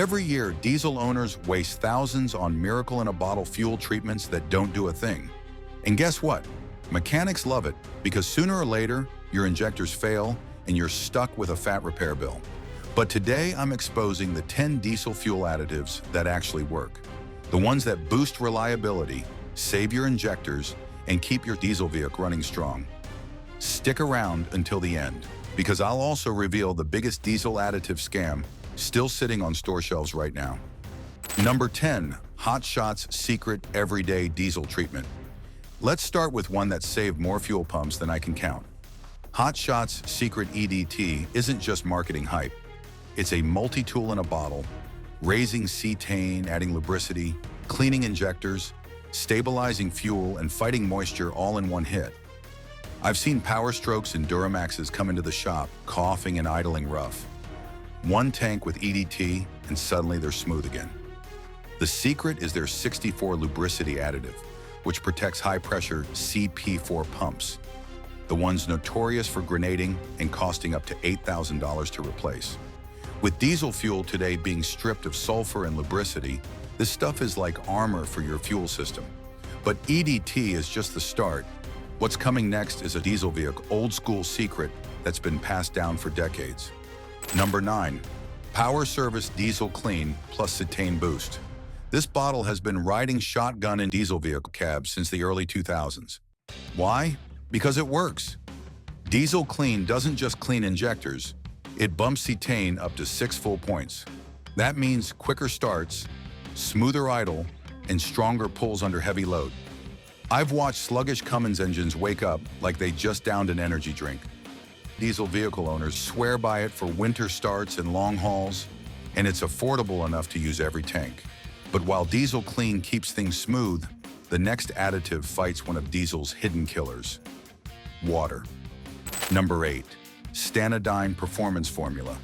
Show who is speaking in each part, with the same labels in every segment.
Speaker 1: Every year, diesel owners waste thousands on miracle-in-a-bottle fuel treatments that don't do a thing. And guess what? Mechanics love it because sooner or later, your injectors fail and you're stuck with a fat repair bill. But today, I'm exposing the 10 diesel fuel additives that actually work. The ones that boost reliability, save your injectors, and keep your diesel vehicle running strong. Stick around until the end, because I'll also reveal the biggest diesel additive scam still sitting on store shelves right now. Number 10, Hot Shot's secret everyday diesel treatment. Let's start with one that saved more fuel pumps than I can count. Hot Shot's secret EDT isn't just marketing hype. It's a multi-tool in a bottle, raising cetane, adding lubricity, cleaning injectors, stabilizing fuel, and fighting moisture all in one hit. I've seen Power Strokes and Duramaxes come into the shop, coughing and idling rough. One tank with EDT, and suddenly they're smooth again. The secret is their 64 lubricity additive, which protects high-pressure CP4 pumps, the ones notorious for grenading and costing up to $8,000 to replace. With diesel fuel today being stripped of sulfur and lubricity, this stuff is like armor for your fuel system. But EDT is just the start. What's coming next is a diesel vehicle old-school secret that's been passed down for decades. Number 9, Power Service Diesel Clean plus Cetane Boost. This bottle has been riding shotgun in diesel vehicle cabs since the early 2000s. Why? Because it works. Diesel Clean doesn't just clean injectors, it bumps cetane up to 6 full points. That means quicker starts, smoother idle, and stronger pulls under heavy load. I've watched sluggish Cummins engines wake up like they just downed an energy drink. Diesel vehicle owners swear by it for winter starts and long hauls, and it's affordable enough to use every tank. But while Diesel Clean keeps things smooth, the next additive fights one of diesel's hidden killers: water. Number 8, Stanodyne Performance Formula.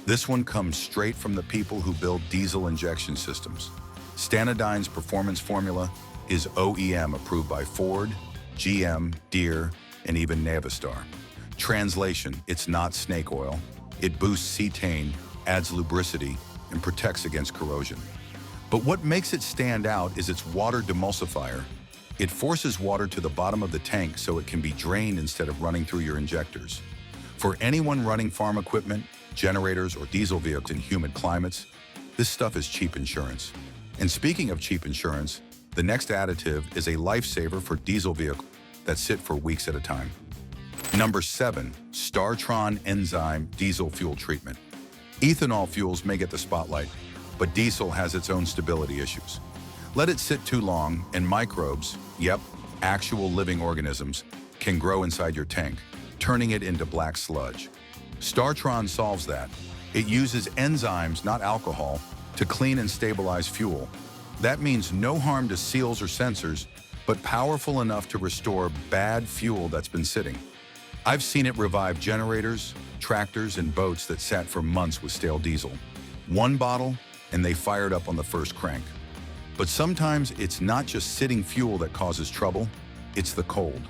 Speaker 1: This one comes straight from the people who build diesel injection systems. Stanodyne's performance formula is OEM approved by Ford, GM, Deere, and even Navistar. Translation, it's not snake oil. It boosts cetane, adds lubricity, and protects against corrosion. But what makes it stand out is its water demulsifier. It forces water to the bottom of the tank so it can be drained instead of running through your injectors. For anyone running farm equipment, generators, or diesel vehicles in humid climates, this stuff is cheap insurance. And speaking of cheap insurance, the next additive is a lifesaver for diesel vehicles that sit for weeks at a time. Number 7, Startron Enzyme Diesel Fuel Treatment. Ethanol fuels may get the spotlight, but diesel has its own stability issues. Let it sit too long, and microbes, yep, actual living organisms, can grow inside your tank, turning it into black sludge. Startron solves that. It uses enzymes, not alcohol, to clean and stabilize fuel. That means no harm to seals or sensors, but powerful enough to restore bad fuel that's been sitting. I've seen it revive generators, tractors, and boats that sat for months with stale diesel. One bottle, and they fired up on the first crank. But sometimes it's not just sitting fuel that causes trouble, it's the cold.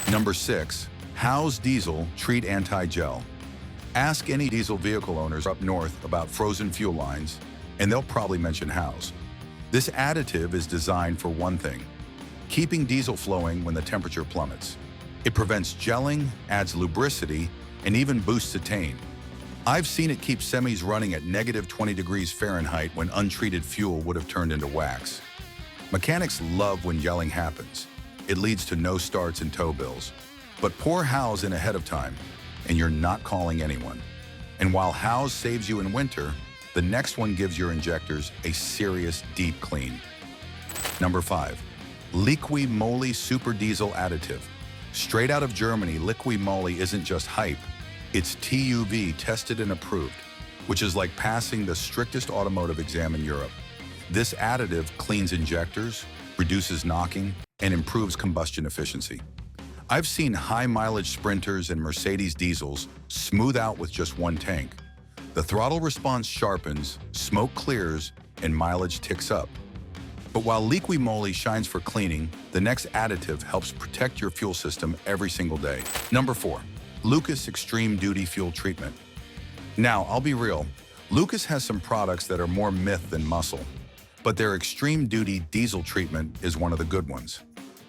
Speaker 1: Number 6, How's Diesel Treat Anti-Gel. Ask any diesel vehicle owners up north about frozen fuel lines, and they'll probably mention How's. This additive is designed for one thing: keeping diesel flowing when the temperature plummets. It prevents gelling, adds lubricity, and even boosts cetane. I've seen it keep semis running at negative 20 degrees Fahrenheit when untreated fuel would have turned into wax. Mechanics love when gelling happens. It leads to no starts and tow bills. But pour How's in ahead of time, and you're not calling anyone. And while How's saves you in winter, the next one gives your injectors a serious deep clean. Number 5, Liqui Moly Super Diesel Additive. Straight out of Germany, Liqui Moly isn't just hype, it's TÜV tested and approved, which is like passing the strictest automotive exam in Europe. This additive cleans injectors, reduces knocking, and improves combustion efficiency. I've seen high-mileage Sprinters and Mercedes diesels smooth out with just one tank. The throttle response sharpens, smoke clears, and mileage ticks up. But while Liqui Moly shines for cleaning, the next additive helps protect your fuel system every single day. Number 4, Lucas Extreme Duty Fuel Treatment. Now, I'll be real, Lucas has some products that are more myth than muscle, but their extreme duty diesel treatment is one of the good ones.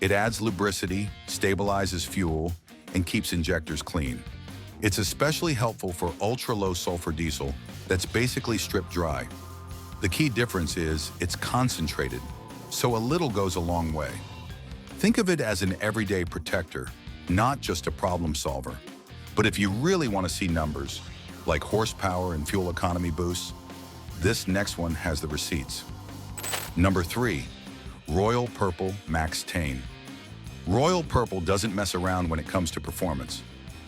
Speaker 1: It adds lubricity, stabilizes fuel, and keeps injectors clean. It's especially helpful for ultra-low sulfur diesel that's basically stripped dry. The key difference is it's concentrated, so a little goes a long way. Think of it as an everyday protector, not just a problem solver. But if you really want to see numbers, like horsepower and fuel economy boosts, this next one has the receipts. Number 3, Royal Purple Max Tane. Royal Purple doesn't mess around when it comes to performance.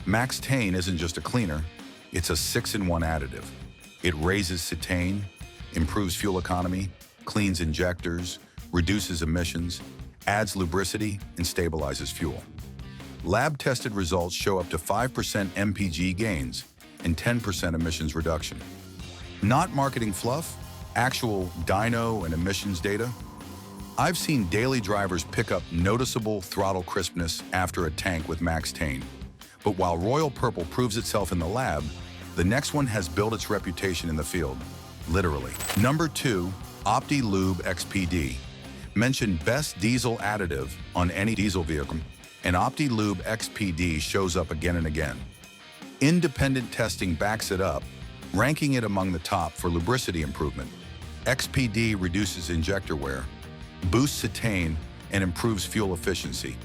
Speaker 1: Max Tane isn't just a cleaner, it's a 6-in-1 additive. It raises cetane, improves fuel economy, cleans injectors, reduces emissions, adds lubricity, and stabilizes fuel. Lab-tested results show up to 5% MPG gains and 10% emissions reduction. Not marketing fluff, actual dyno and emissions data. I've seen daily drivers pick up noticeable throttle crispness after a tank with Max Tane. But while Royal Purple proves itself in the lab, the next one has built its reputation in the field, literally. Number 2, OptiLube XPD. Mentioned best diesel additive on any diesel vehicle, and OptiLube XPD shows up again and again. Independent testing backs it up, ranking it among the top for lubricity improvement. XPD reduces injector wear, boosts cetane, and improves fuel efficiency.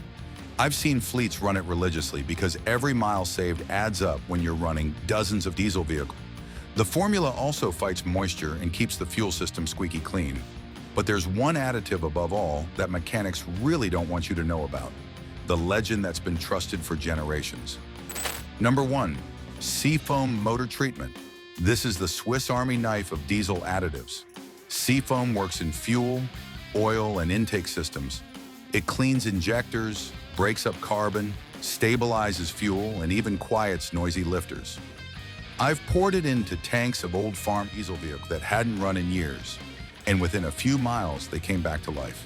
Speaker 1: I've seen fleets run it religiously because every mile saved adds up when you're running dozens of diesel vehicles. The formula also fights moisture and keeps the fuel system squeaky clean. But there's one additive above all that mechanics really don't want you to know about, the legend that's been trusted for generations. Number 1, Seafoam Motor Treatment. This is the Swiss Army knife of diesel additives. Seafoam works in fuel, oil, and intake systems. It cleans injectors, breaks up carbon, stabilizes fuel, and even quiets noisy lifters. I've poured it into tanks of old farm diesel vehicles that hadn't run in years, and within a few miles, they came back to life.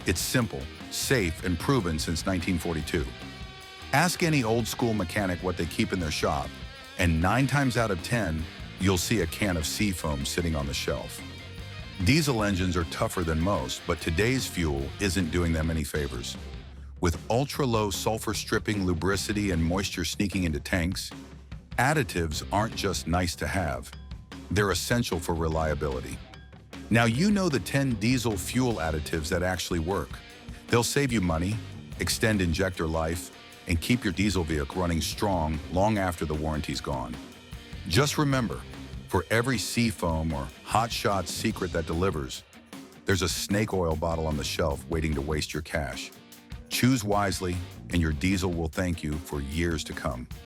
Speaker 1: It's simple, safe, and proven since 1942. Ask any old-school mechanic what they keep in their shop, and 9 times out of 10, you'll see a can of Seafoam sitting on the shelf. Diesel engines are tougher than most, but today's fuel isn't doing them any favors. With ultra-low sulfur stripping, lubricity, and moisture sneaking into tanks, additives aren't just nice to have. They're essential for reliability. Now you know the 10 diesel fuel additives that actually work. They'll save you money, extend injector life, and keep your diesel vehicle running strong long after the warranty's gone. Just remember, for every Seafoam or Hot Shot secret that delivers, there's a snake oil bottle on the shelf waiting to waste your cash. Choose wisely, and your diesel will thank you for years to come.